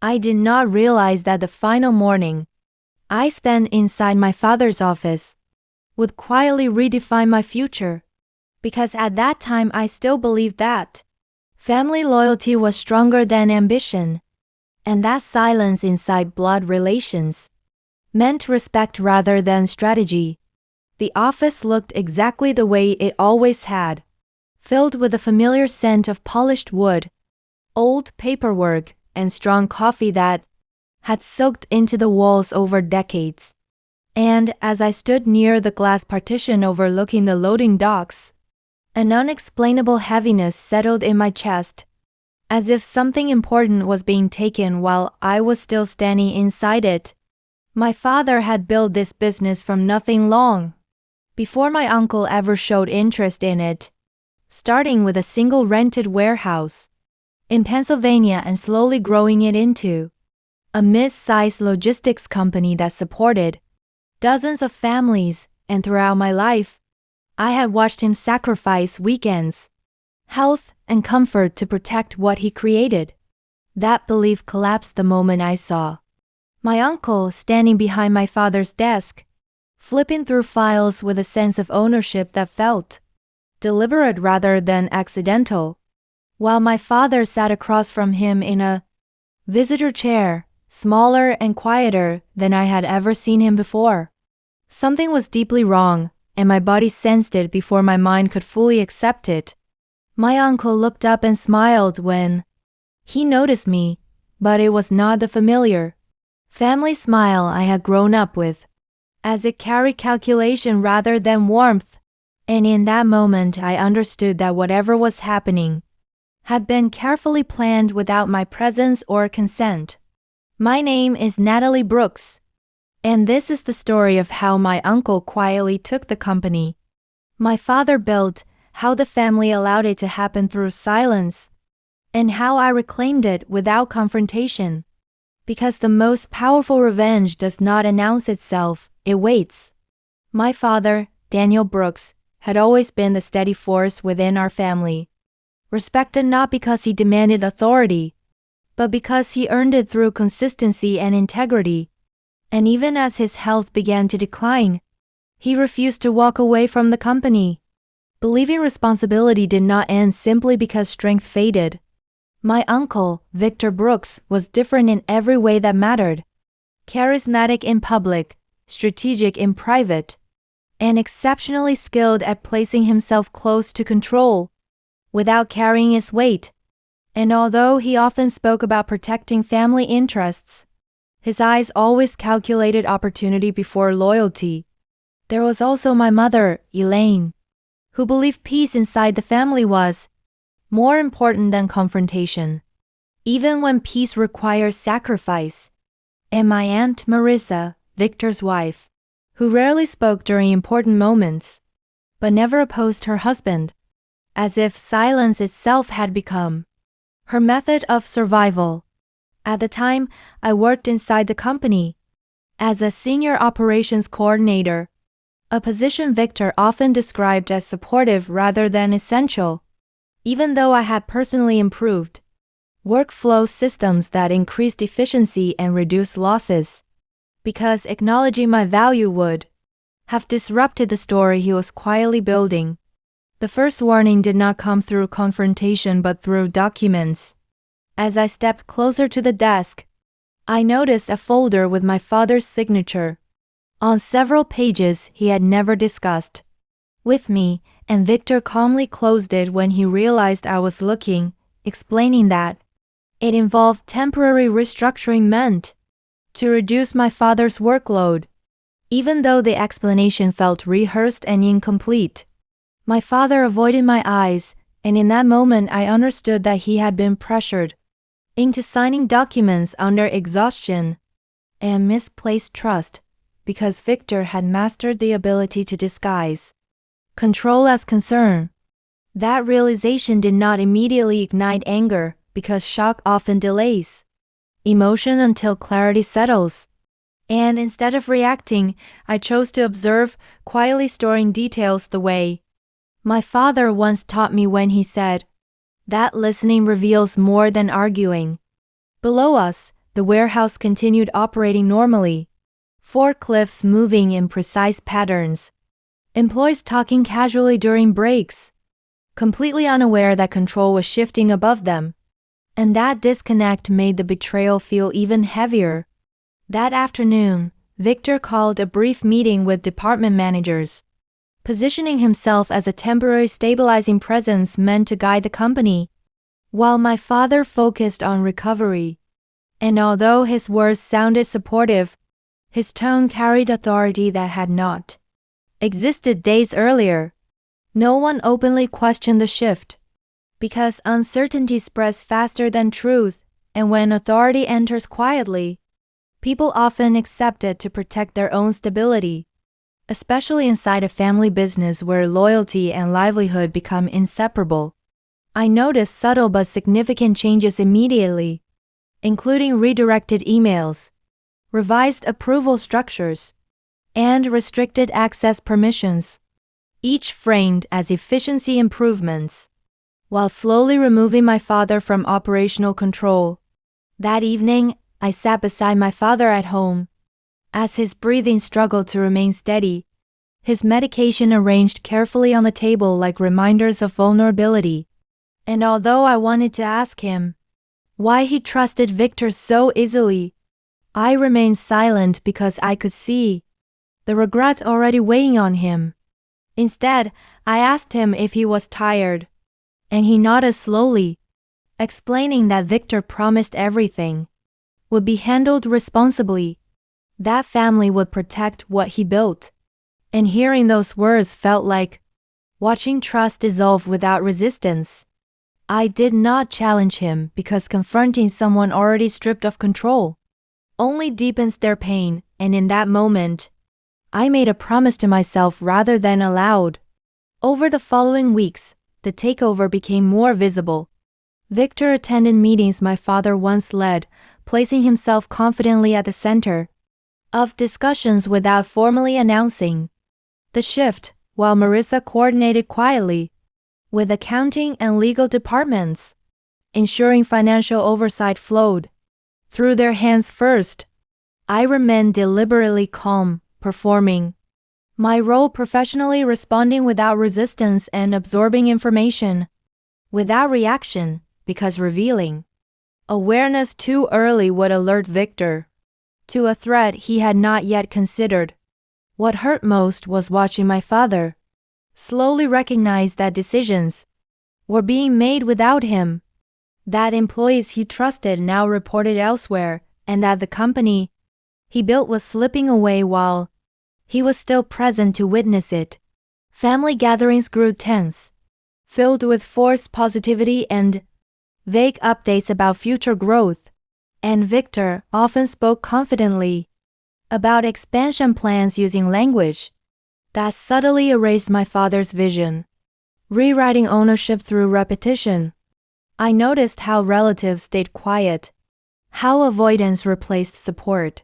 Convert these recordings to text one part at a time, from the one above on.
I did not realize that the final morning I spent inside my father's office would quietly redefine my future, because at that time I still believed that family loyalty was stronger than ambition, and that silence inside blood relations meant respect rather than strategy. The office looked exactly the way it always had, filled with the familiar scent of polished wood, old paperwork, and strong coffee that had soaked into the walls over decades. And as I stood near the glass partition overlooking the loading docks, an unexplainable heaviness settled in my chest, as if something important was being taken while I was still standing inside it. My father had built this business from nothing long before my uncle ever showed interest in it, starting with a single rented warehouse in Pennsylvania and slowly growing it into a mid-sized logistics company that supported dozens of families. And throughout my life, I had watched him sacrifice weekends, health, and comfort to protect what he created. That belief collapsed the moment I saw my uncle standing behind my father's desk, flipping through files with a sense of ownership that felt deliberate rather than accidental, while my father sat across from him in a visitor chair, smaller and quieter than I had ever seen him before. Something was deeply wrong, and my body sensed it before my mind could fully accept it. My uncle looked up and smiled when he noticed me, but it was not the familiar family smile I had grown up with, as it carried calculation rather than warmth. And in that moment I understood that whatever was happening had been carefully planned without my presence or consent. My name is Natalie Brooks, and this is the story of how my uncle quietly took the company my father built, how the family allowed it to happen through silence, and how I reclaimed it without confrontation. Because the most powerful revenge does not announce itself, it waits. My father, Daniel Brooks, had always been the steady force within our family, respected not because he demanded authority, but because he earned it through consistency and integrity. And even as his health began to decline, he refused to walk away from the company, believing responsibility did not end simply because strength faded. My uncle, Victor Brooks, was different in every way that mattered. Charismatic in public, strategic in private, and exceptionally skilled at placing himself close to control without carrying its weight. And although he often spoke about protecting family interests, his eyes always calculated opportunity before loyalty. There was also my mother, Elaine, who believed peace inside the family was more important than confrontation, even when peace requires sacrifice. And my Aunt Marissa, Victor's wife, who rarely spoke during important moments, but never opposed her husband, as if silence itself had become her method of survival. At the time, I worked inside the company as a senior operations coordinator, a position Victor often described as supportive rather than essential. Even though I had personally improved workflow systems that increased efficiency and reduced losses, because acknowledging my value would have disrupted the story he was quietly building. The first warning did not come through confrontation but through documents. As I stepped closer to the desk, I noticed a folder with my father's signature on several pages he had never discussed with me, and Victor calmly closed it when he realized I was looking, explaining that it involved temporary restructuring meant to reduce my father's workload. Even though the explanation felt rehearsed and incomplete, my father avoided my eyes, and in that moment I understood that he had been pressured into signing documents under exhaustion and misplaced trust, because Victor had mastered the ability to disguise control as concern. That realization did not immediately ignite anger, because shock often delays emotion until clarity settles. And instead of reacting, I chose to observe, quietly storing details the way my father once taught me when he said that listening reveals more than arguing. Below us, the warehouse continued operating normally. Forklifts moving in precise patterns. Employees talking casually during breaks. Completely unaware that control was shifting above them. And that disconnect made the betrayal feel even heavier. That afternoon, Victor called a brief meeting with department managers, positioning himself as a temporary stabilizing presence meant to guide the company, while my father focused on recovery. And although his words sounded supportive, his tone carried authority that had not existed days earlier. No one openly questioned the shift, because uncertainty spreads faster than truth, and when authority enters quietly, people often accept it to protect their own stability, especially inside a family business where loyalty and livelihood become inseparable. I noticed subtle but significant changes immediately, including redirected emails, revised approval structures, and restricted access permissions, each framed as efficiency improvements, while slowly removing my father from operational control. That evening, I sat beside my father at home. As his breathing struggled to remain steady, his medication arranged carefully on the table like reminders of vulnerability. And although I wanted to ask him why he trusted Victor so easily, I remained silent because I could see the regret already weighing on him. Instead, I asked him if he was tired, and he nodded slowly, explaining that Victor promised everything would be handled responsibly, that family would protect what he built. And hearing those words felt like watching trust dissolve without resistance. I did not challenge him because confronting someone already stripped of control only deepens their pain, and in that moment, I made a promise to myself rather than aloud. Over the following weeks, the takeover became more visible. Victor attended meetings my father once led, placing himself confidently at the center of discussions without formally announcing the shift, while Marissa coordinated quietly with accounting and legal departments, ensuring financial oversight flowed through their hands first. I remained deliberately calm, performing my role professionally, responding without resistance and absorbing information without reaction, because revealing awareness too early would alert Victor to a threat he had not yet considered. What hurt most was watching my father slowly recognize that decisions were being made without him, that employees he trusted now reported elsewhere, and that the company he built was slipping away while he was still present to witness it. Family gatherings grew tense, filled with forced positivity and vague updates about future growth, and Victor often spoke confidently about expansion plans using language that subtly erased my father's vision, rewriting ownership through repetition. I noticed how relatives stayed quiet, how avoidance replaced support,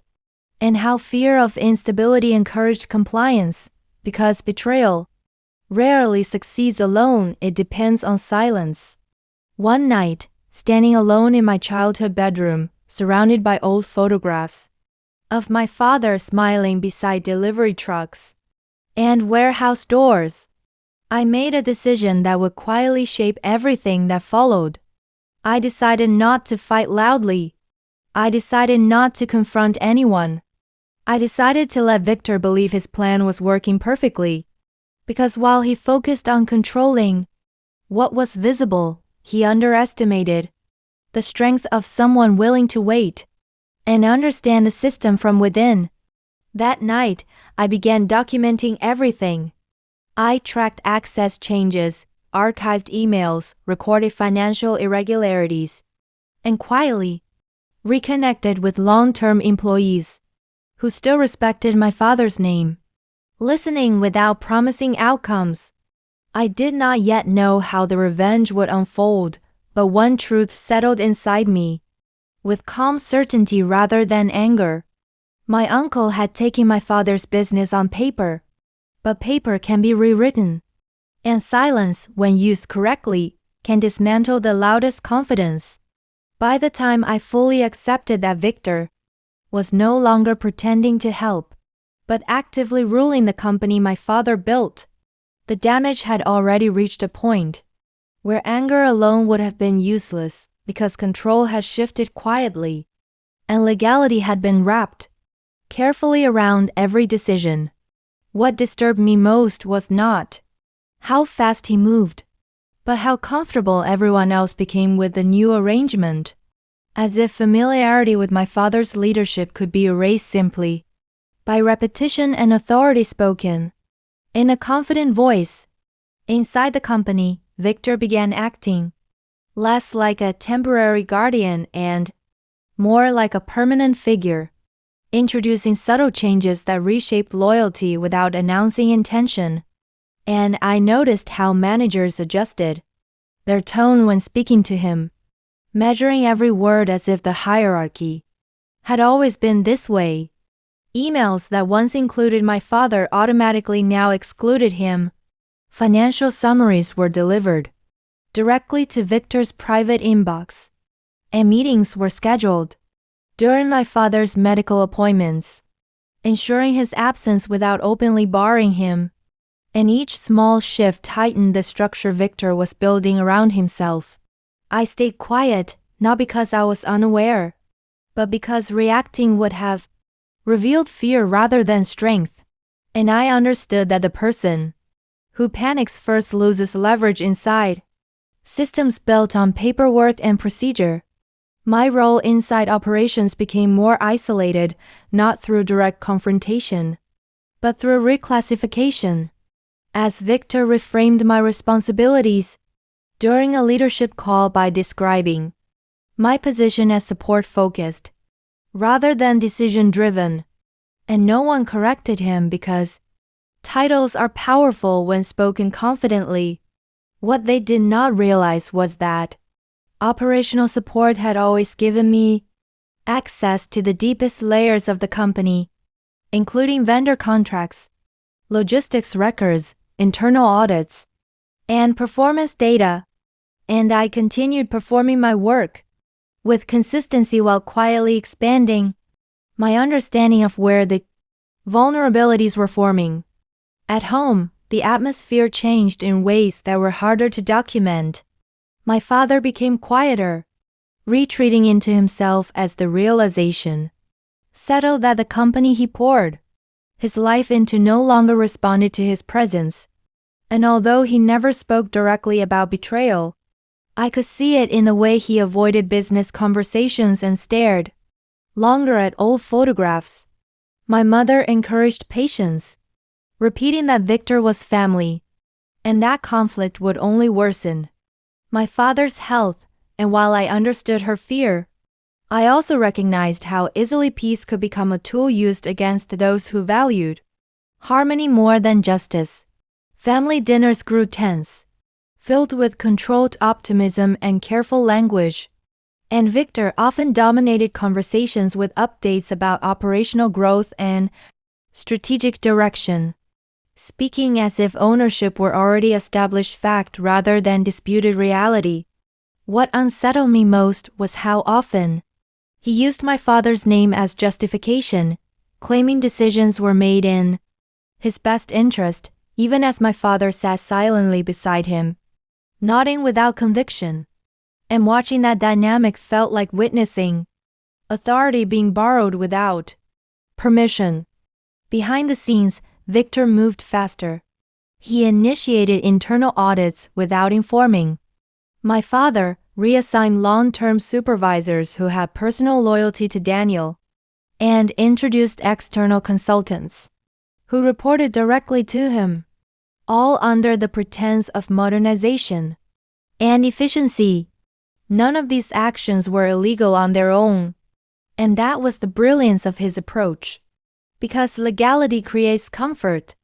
and how fear of instability encouraged compliance, because betrayal rarely succeeds alone, it depends on silence. One night, standing alone in my childhood bedroom, surrounded by old photographs of my father smiling beside delivery trucks and warehouse doors, I made a decision that would quietly shape everything that followed. I decided not to fight loudly. I decided not to confront anyone. I decided to let Victor believe his plan was working perfectly, because while he focused on controlling what was visible, he underestimated the strength of someone willing to wait and understand the system from within. That night, I began documenting everything. I tracked access changes, archived emails, recorded financial irregularities, and quietly reconnected with long-term employees who still respected my father's name, listening without promising outcomes. I did not yet know how the revenge would unfold, but one truth settled inside me, with calm certainty rather than anger. My uncle had taken my father's business on paper, but paper can be rewritten, and silence, when used correctly, can dismantle the loudest confidence. By the time I fully accepted that Victor was no longer pretending to help, but actively ruling the company my father built, the damage had already reached a point where anger alone would have been useless because control had shifted quietly, and legality had been wrapped carefully around every decision. What disturbed me most was not how fast he moved, but how comfortable everyone else became with the new arrangement, as if familiarity with my father's leadership could be erased simply by repetition and authority spoken in a confident voice. Inside the company, Victor began acting less like a temporary guardian and more like a permanent figure, introducing subtle changes that reshaped loyalty without announcing intention. And I noticed how managers adjusted their tone when speaking to him, measuring every word as if the hierarchy had always been this way. Emails that once included my father automatically now excluded him. Financial summaries were delivered directly to Victor's private inbox, and meetings were scheduled during my father's medical appointments, ensuring his absence without openly barring him. And each small shift tightened the structure Victor was building around himself. I stayed quiet, not because I was unaware, but because reacting would have revealed fear rather than strength. And I understood that the person who panics first loses leverage inside systems built on paperwork and procedure. My role inside operations became more isolated, not through direct confrontation, but through reclassification. As Victor reframed my responsibilities during a leadership call by describing my position as support-focused rather than decision-driven, and no one corrected him because titles are powerful when spoken confidently. What they did not realize was that operational support had always given me access to the deepest layers of the company, including vendor contracts, logistics records, internal audits, and performance data. And I continued performing my work with consistency while quietly expanding my understanding of where the vulnerabilities were forming. At home, the atmosphere changed in ways that were harder to document. My father became quieter, retreating into himself as the realization settled that the company he poured his life into no longer responded to his presence. And although he never spoke directly about betrayal, I could see it in the way he avoided business conversations and stared longer at old photographs. My mother encouraged patience, repeating that Victor was family, and that conflict would only worsen my father's health. And while I understood her fear, I also recognized how easily peace could become a tool used against those who valued harmony more than justice. Family dinners grew tense, filled with controlled optimism and careful language, and Victor often dominated conversations with updates about operational growth and strategic direction, speaking as if ownership were already established fact rather than disputed reality. What unsettled me most was how often he used my father's name as justification, claiming decisions were made in his best interest, even as my father sat silently beside him, nodding without conviction. And watching that dynamic felt like witnessing authority being borrowed without permission. Behind the scenes, Victor moved faster. He initiated internal audits without informing my father, reassigned long-term supervisors who had personal loyalty to Daniel, and introduced external consultants who reported directly to him, all under the pretense of modernization and efficiency. None of these actions were illegal on their own, and that was the brilliance of his approach. Because legality creates comfort,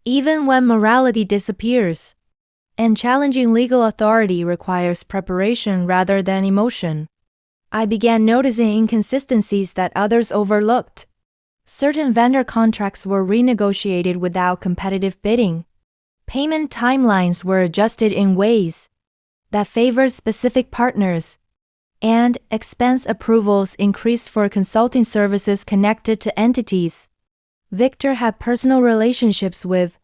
even when morality disappears, and challenging legal authority requires preparation rather than emotion. I began noticing inconsistencies that others overlooked. Certain vendor contracts were renegotiated without competitive bidding. Payment timelines were adjusted in ways that favored specific partners, and expense approvals increased for consulting services connected to entities Victor had personal relationships with,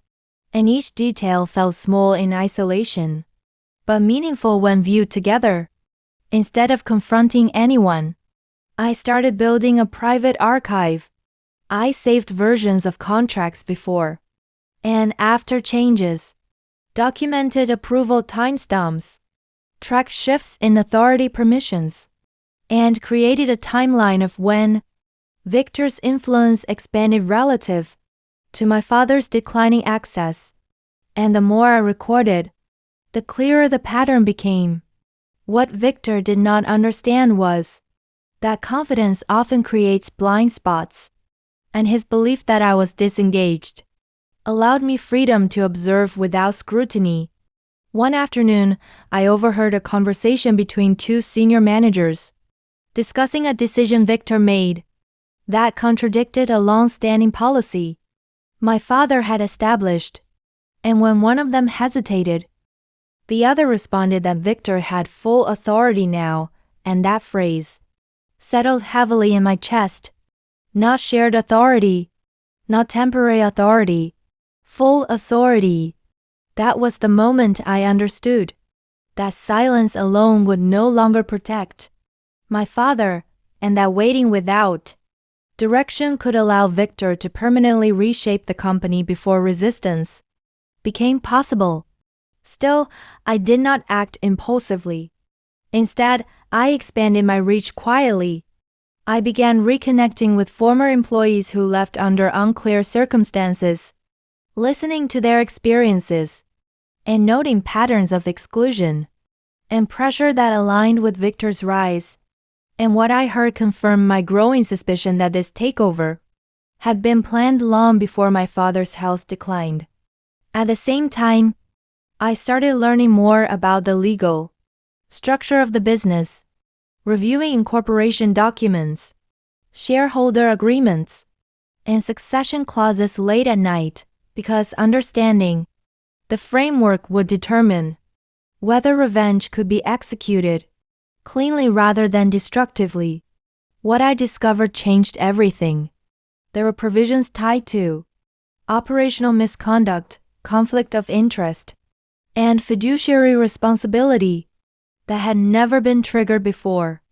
and each detail felt small in isolation, but meaningful when viewed together. Instead of confronting anyone, I started building a private archive. I saved versions of contracts before and after changes, documented approval timestamps, tracked shifts in authority permissions, and created a timeline of when Victor's influence expanded relative to my father's declining access. And the more I recorded, the clearer the pattern became. What Victor did not understand was that confidence often creates blind spots, and his belief that I was disengaged allowed me freedom to observe without scrutiny. One afternoon, I overheard a conversation between two senior managers discussing a decision Victor made that contradicted a long-standing policy my father had established, and when one of them hesitated, the other responded that Victor had full authority now, and that phrase settled heavily in my chest. Not shared authority, not temporary authority, full authority. That was the moment I understood that silence alone would no longer protect my father, and that waiting without direction could allow Victor to permanently reshape the company before resistance became possible. Still, I did not act impulsively. Instead, I expanded my reach quietly. I began reconnecting with former employees who left under unclear circumstances, listening to their experiences, and noting patterns of exclusion and pressure that aligned with Victor's rise. And what I heard confirmed my growing suspicion that this takeover had been planned long before my father's health declined. At the same time, I started learning more about the legal structure of the business, reviewing incorporation documents, shareholder agreements, and succession clauses late at night, because understanding the framework would determine whether revenge could be executed cleanly rather than destructively. What I discovered changed everything. There were provisions tied to operational misconduct, conflict of interest, and fiduciary responsibility that had never been triggered before,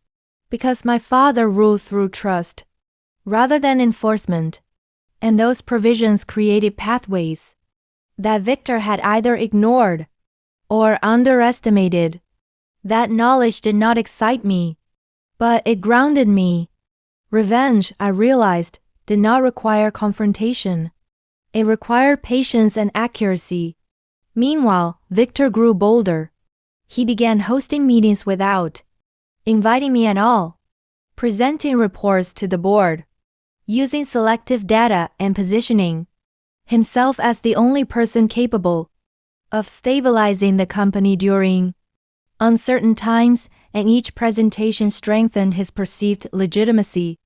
because my father ruled through trust rather than enforcement, and those provisions created pathways that Victor had either ignored or underestimated. That knowledge did not excite me, but it grounded me. Revenge, I realized, did not require confrontation. It required patience and accuracy. Meanwhile, Victor grew bolder. He began hosting meetings without inviting me at all, presenting reports to the board, using selective data and positioning himself as the only person capable of stabilizing the company during uncertain times, and each presentation strengthened his perceived legitimacy.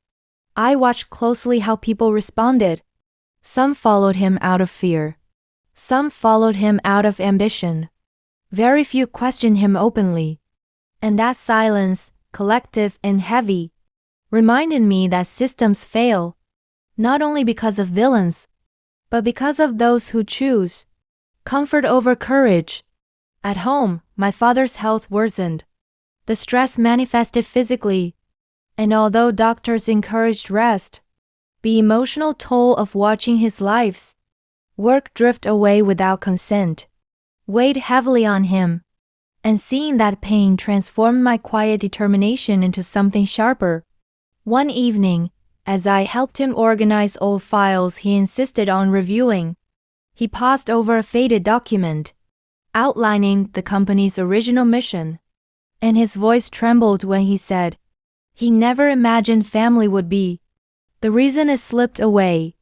I watched closely how people responded. Some followed him out of fear. Some followed him out of ambition. Very few questioned him openly. And that silence, collective and heavy, reminded me that systems fail, not only because of villains, but because of those who choose comfort over courage. At home, my father's health worsened. The stress manifested physically, and although doctors encouraged rest, the emotional toll of watching his life's work drift away without consent weighed heavily on him, and seeing that pain transformed my quiet determination into something sharper. One evening, as I helped him organize old files he insisted on reviewing, he paused over a faded document outlining the company's original mission, and his voice trembled when he said, he never imagined family would be the reason it slipped away.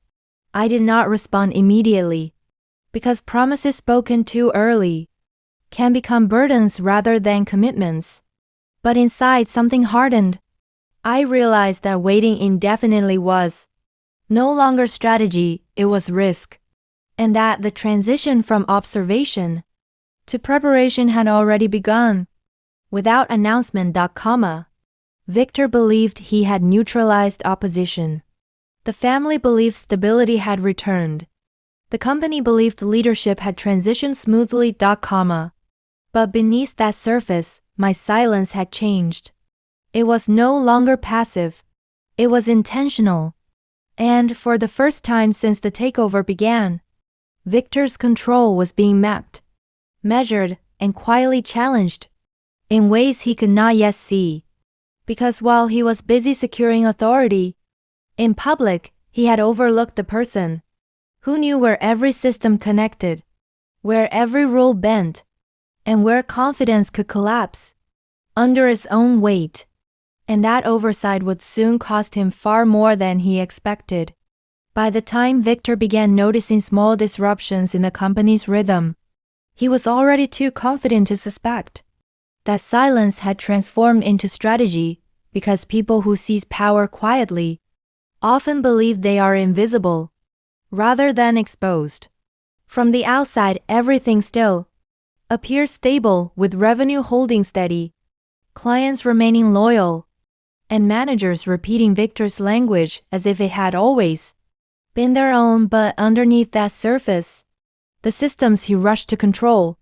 I did not respond immediately, because promises spoken too early can become burdens rather than commitments. But inside something hardened. I realized that waiting indefinitely was no longer strategy, it was risk, and that the transition from observation to preparation had already begun. Without announcement, Victor believed he had neutralized opposition. The family believed stability had returned. The company believed leadership had transitioned smoothly. But beneath that surface, my silence had changed. It was no longer passive. It was intentional. And for the first time since the takeover began, Victor's control was being mapped, measured, and quietly challenged in ways he could not yet see. Because while he was busy securing authority, in public, he had overlooked the person who knew where every system connected, where every rule bent, and where confidence could collapse under its own weight. And that oversight would soon cost him far more than he expected. By the time Victor began noticing small disruptions in the company's rhythm, he was already too confident to suspect that silence had transformed into strategy, because people who seize power quietly often believe they are invisible rather than exposed. From the outside, everything still appears stable, with revenue holding steady, clients remaining loyal, and managers repeating Victor's language as if it had always been their own. But underneath that surface, the systems he rushed to control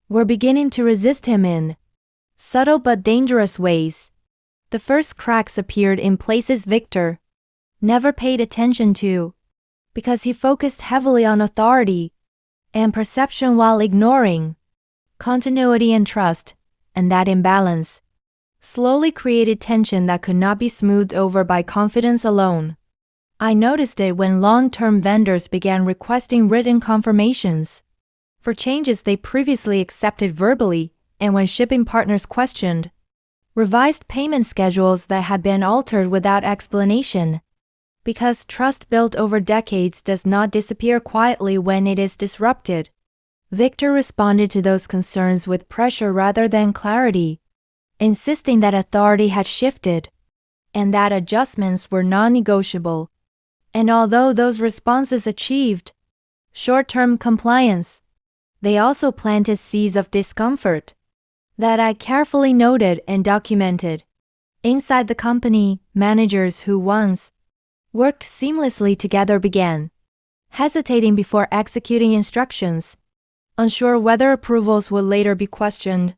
were beginning to resist him in subtle but dangerous ways. The first cracks appeared in places Victor never paid attention to, because he focused heavily on authority and perception while ignoring continuity and trust, and that imbalance slowly created tension that could not be smoothed over by confidence alone. I noticed it when long-term vendors began requesting written confirmations for changes they previously accepted verbally, and when shipping partners questioned revised payment schedules that had been altered without explanation. Because trust built over decades does not disappear quietly when it is disrupted, Victor responded to those concerns with pressure rather than clarity, insisting that authority had shifted and that adjustments were non-negotiable. And although those responses achieved short-term compliance, they also planted seeds of discomfort that I carefully noted and documented. Inside the company, managers who once worked seamlessly together began hesitating before executing instructions, unsure whether approvals would later be questioned.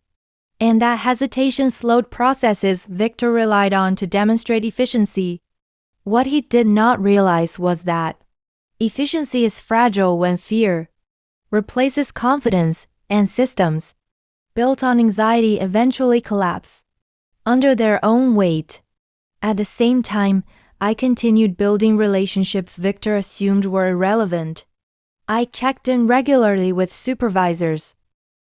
And that hesitation slowed processes Victor relied on to demonstrate efficiency. What he did not realize was that efficiency is fragile when fear replaces confidence, and systems built on anxiety eventually collapse under their own weight. At the same time, I continued building relationships Victor assumed were irrelevant. I checked in regularly with supervisors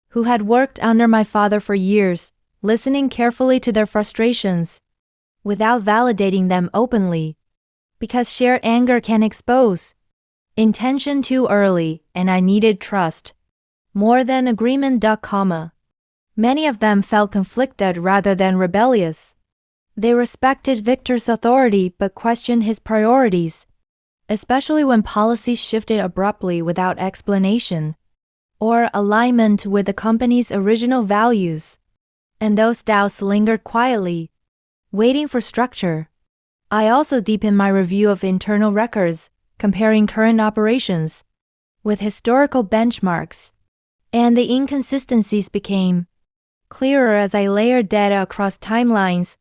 who had worked under my father for years, listening carefully to their frustrations without validating them openly, because shared anger can expose intention too early, and I needed trust more than agreement. Many of them felt conflicted rather than rebellious. They respected Victor's authority but questioned his priorities, especially when policies shifted abruptly without explanation or alignment with the company's original values. And those doubts lingered quietly, waiting for structure. I also deepened my review of internal records, comparing current operations with historical benchmarks, and the inconsistencies became clearer as I layered data across timelines,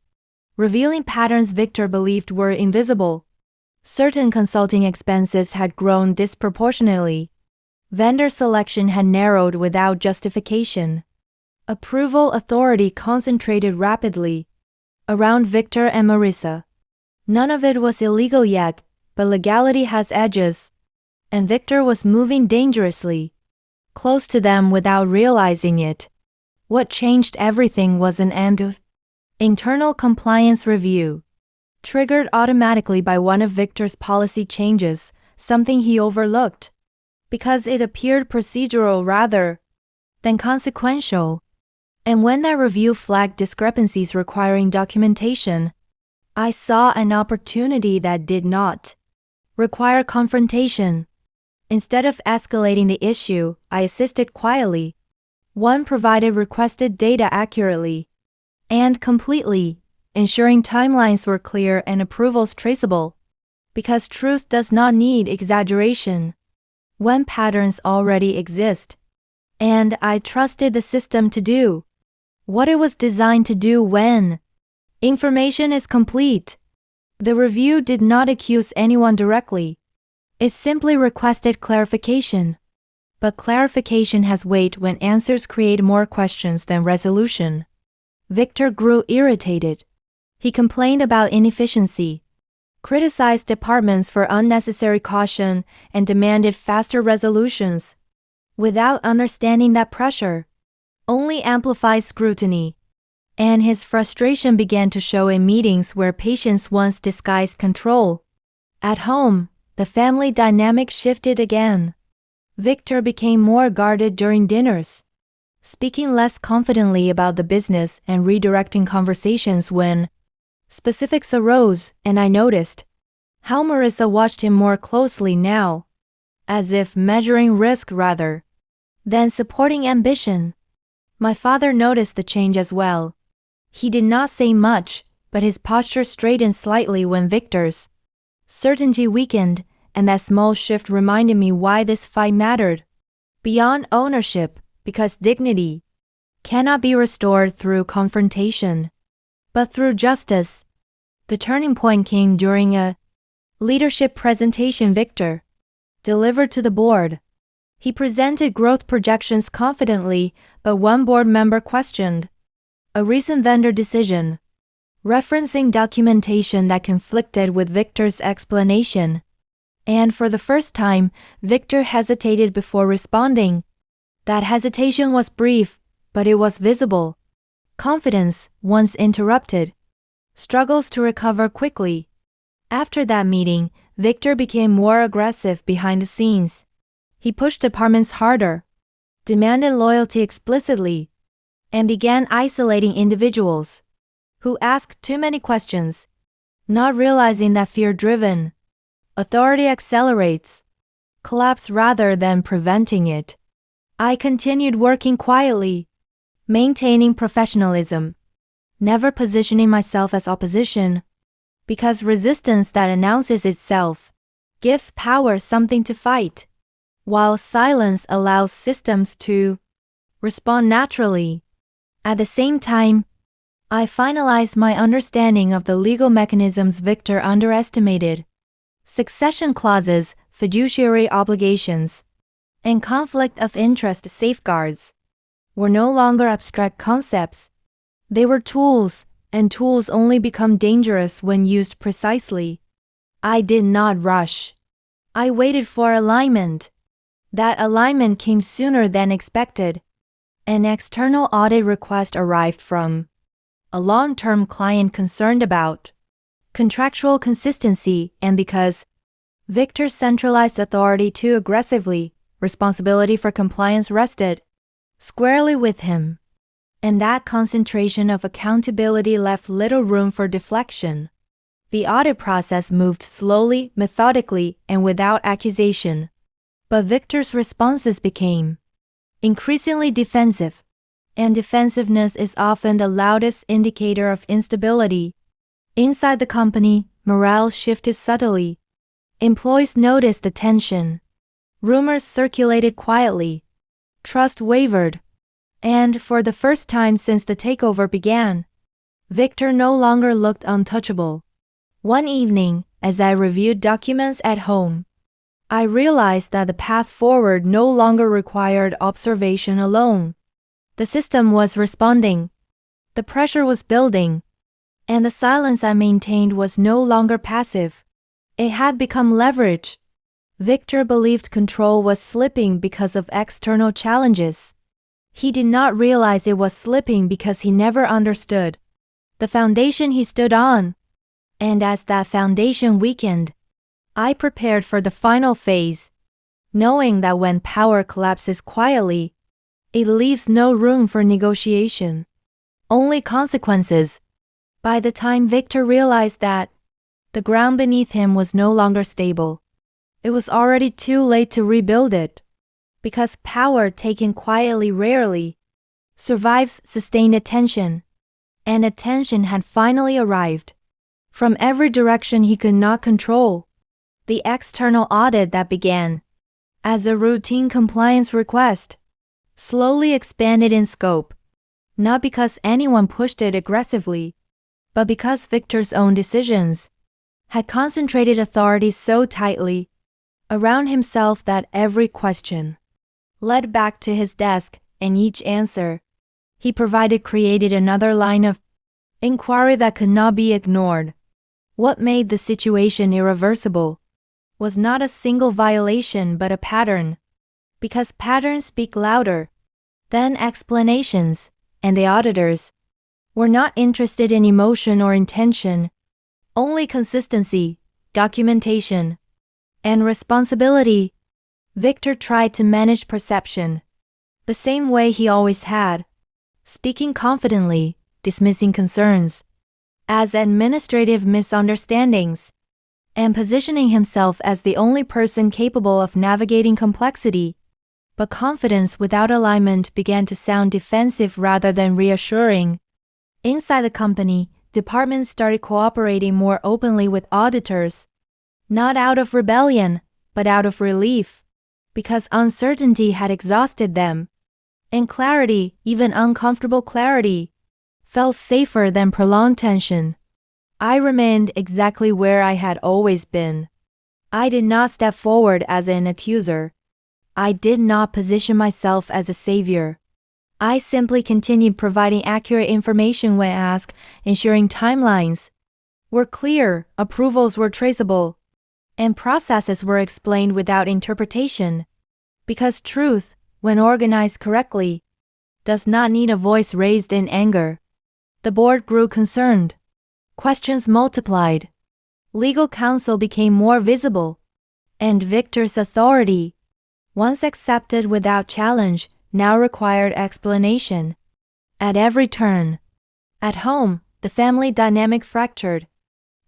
revealing patterns Victor believed were invisible. Certain consulting expenses had grown disproportionately. Vendor selection had narrowed without justification. Approval authority concentrated rapidly around Victor and Marissa. None of it was illegal yet, but legality has edges, and Victor was moving dangerously close to them without realizing it. What changed everything was an end of internal compliance review, triggered automatically by one of Victor's policy changes, something he overlooked, because it appeared procedural rather than consequential. And when that review flagged discrepancies requiring documentation, I saw an opportunity that did not require confrontation. Instead of escalating the issue, I assisted quietly. One provided requested data accurately and completely, ensuring timelines were clear and approvals traceable. Because truth does not need exaggeration when patterns already exist. And I trusted the system to do what it was designed to do when information is complete. The review did not accuse anyone directly. It simply requested clarification. But clarification has weight when answers create more questions than resolution. Victor grew irritated. He complained about inefficiency, criticized departments for unnecessary caution, and demanded faster resolutions, without understanding that pressure only amplifies scrutiny. And his frustration began to show in meetings where patience once disguised control. At home, the family dynamic shifted again. Victor became more guarded during dinners, speaking less confidently about the business and redirecting conversations when specifics arose, and I noticed how Marissa watched him more closely now, as if measuring risk rather than supporting ambition. My father noticed the change as well. He did not say much, but his posture straightened slightly when Victor's certainty weakened, and that small shift reminded me why this fight mattered. Beyond ownership, because dignity cannot be restored through confrontation, but through justice. The turning point came during a leadership presentation Victor delivered to the board. He presented growth projections confidently, but one board member questioned a recent vendor decision, referencing documentation that conflicted with Victor's explanation. And for the first time, Victor hesitated before responding. That hesitation was brief, but it was visible. Confidence, once interrupted, struggles to recover quickly. After that meeting, Victor became more aggressive behind the scenes. He pushed departments harder, demanded loyalty explicitly, and began isolating individuals who asked too many questions, not realizing that fear-driven authority accelerates collapse rather than preventing it. I continued working quietly, maintaining professionalism, never positioning myself as opposition, because resistance that announces itself gives power something to fight, while silence allows systems to respond naturally. At the same time, I finalized my understanding of the legal mechanisms Victor underestimated. Succession clauses, fiduciary obligations, and conflict of interest safeguards were no longer abstract concepts. They were tools, and tools only become dangerous when used precisely. I did not rush. I waited for alignment. That alignment came sooner than expected. An external audit request arrived from a long-term client concerned about contractual consistency, and because Victor centralized authority too aggressively, responsibility for compliance rested squarely with him. And that concentration of accountability left little room for deflection. The audit process moved slowly, methodically, and without accusation. But Victor's responses became increasingly defensive, and defensiveness is often the loudest indicator of instability. Inside the company, morale shifted subtly. Employees noticed the tension. Rumors circulated quietly. Trust wavered. And for the first time since the takeover began, Victor no longer looked untouchable. One evening, as I reviewed documents at home, I realized that the path forward no longer required observation alone. The system was responding. The pressure was building. And the silence I maintained was no longer passive. It had become leverage. Victor believed control was slipping because of external challenges. He did not realize it was slipping because he never understood the foundation he stood on. And as that foundation weakened, I prepared for the final phase, knowing that when power collapses quietly, it leaves no room for negotiation, only consequences. By the time Victor realized that, the ground beneath him was no longer stable. It was already too late to rebuild it, because power taken quietly rarely survives sustained attention. and attention had finally arrived. From every direction he could not control. The external audit that began as a routine compliance request slowly expanded in scope, not because anyone pushed it aggressively, but because Victor's own decisions had concentrated authority so tightly around himself that every question led back to his desk, and each answer he provided created another line of inquiry that could not be ignored. What made the situation irreversible was not a single violation but a pattern, because patterns speak louder than explanations, and the auditors were not interested in emotion or intention, only consistency, documentation, and responsibility. Victor tried to manage perception the same way he always had, speaking confidently, dismissing concerns as administrative misunderstandings, and positioning himself as the only person capable of navigating complexity. But confidence without alignment began to sound defensive rather than reassuring. Inside the company, departments started cooperating more openly with auditors, not out of rebellion, but out of relief, because uncertainty had exhausted them, and clarity, even uncomfortable clarity, felt safer than prolonged tension. I remained exactly where I had always been. I did not step forward as an accuser. I did not position myself as a savior. I simply continued providing accurate information when asked, ensuring timelines were clear, approvals were traceable, and processes were explained without interpretation. Because truth, when organized correctly, does not need a voice raised in anger. The board grew concerned. Questions multiplied. Legal counsel became more visible. And Victor's authority, once accepted without challenge, now required explanation. At every turn. At home, the family dynamic fractured.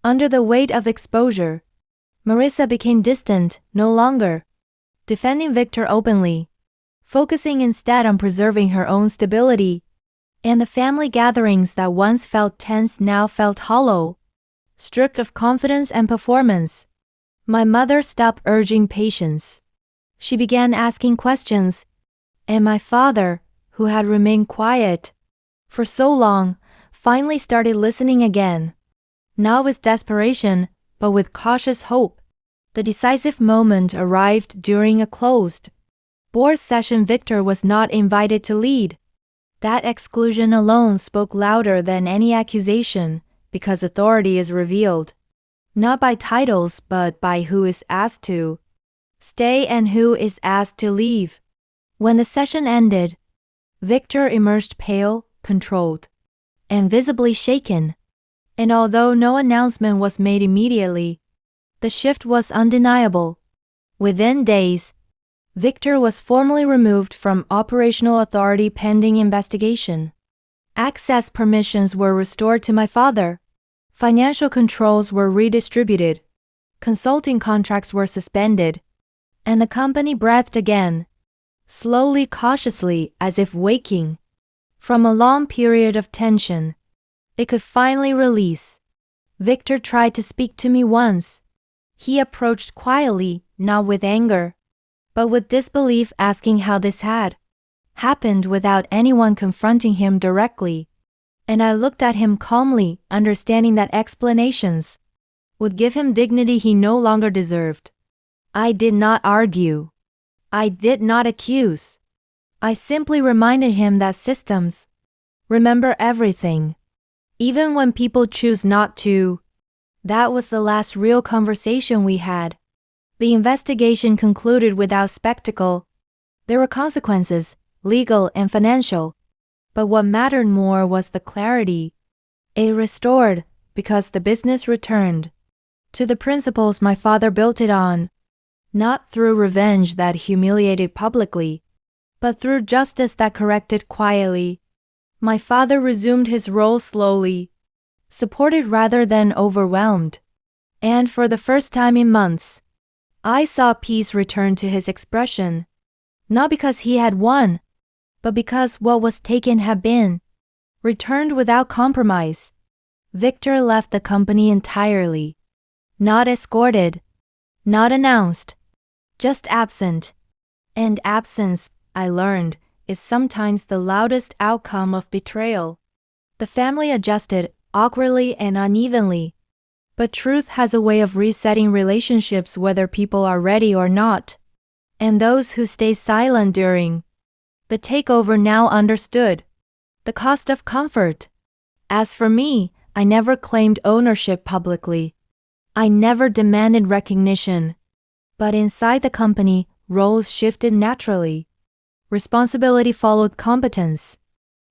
Under the weight of exposure, Marissa became distant, no longer defending Victor openly, focusing instead on preserving her own stability. And the family gatherings that once felt tense now felt hollow, stripped of confidence and performance. My mother stopped urging patience. She began asking questions, and my father, who had remained quiet for so long, finally started listening again. Not with desperation, but with cautious hope. The decisive moment arrived during a closed board session. Victor was not invited to lead. That exclusion alone spoke louder than any accusation, because authority is revealed not by titles but by who is asked to stay and who is asked to leave. When the session ended, Victor emerged pale, controlled, and visibly shaken. And although no announcement was made immediately, the shift was undeniable. Within days, Victor was formally removed from operational authority pending investigation. Access permissions were restored to my father. Financial controls were redistributed. Consulting contracts were suspended. And the company breathed again, slowly, cautiously, as if waking from a long period of tension. It could finally release. Victor tried to speak to me once. He approached quietly, not with anger, but with disbelief, asking how this had happened without anyone confronting him directly. And I looked at him calmly, understanding that explanations would give him dignity he no longer deserved. I did not argue. I did not accuse. I simply reminded him that systems remember everything, even when people choose not to. That was the last real conversation we had. The investigation concluded without spectacle. There were consequences, legal and financial. But what mattered more was the clarity it restored, because the business returned to the principles my father built it on, not through revenge that humiliated publicly, but through justice that corrected quietly. My father resumed his role slowly, supported rather than overwhelmed. And for the first time in months, I saw peace return to his expression, not because he had won, but because what was taken had been returned without compromise. Victor left the company entirely. Not escorted, not announced, just absent. And absence, I learned, is sometimes the loudest outcome of betrayal. The family adjusted, awkwardly and unevenly. But truth has a way of resetting relationships whether people are ready or not. And those who stay silent during the takeover now understood the cost of comfort. As for me, I never claimed ownership publicly. I never demanded recognition. But inside the company, roles shifted naturally. Responsibility followed competence.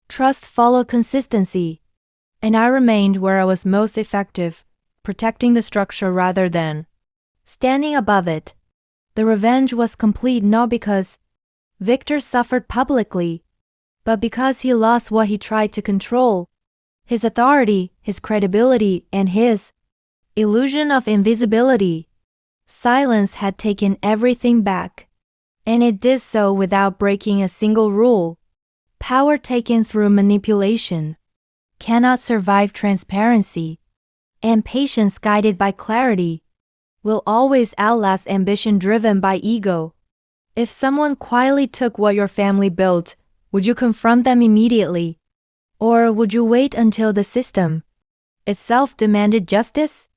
Trust followed consistency. And I remained where I was most effective, protecting the structure rather than standing above it. The revenge was complete not because Victor suffered publicly, but because he lost what he tried to control: his authority, his credibility, and his illusion of invisibility. Silence had taken everything back, and it did so without breaking a single rule. Power taken through manipulation cannot survive transparency, and patience guided by clarity will always outlast ambition driven by ego. If someone quietly took what your family built, would you confront them immediately? Or would you wait until the system itself demanded justice?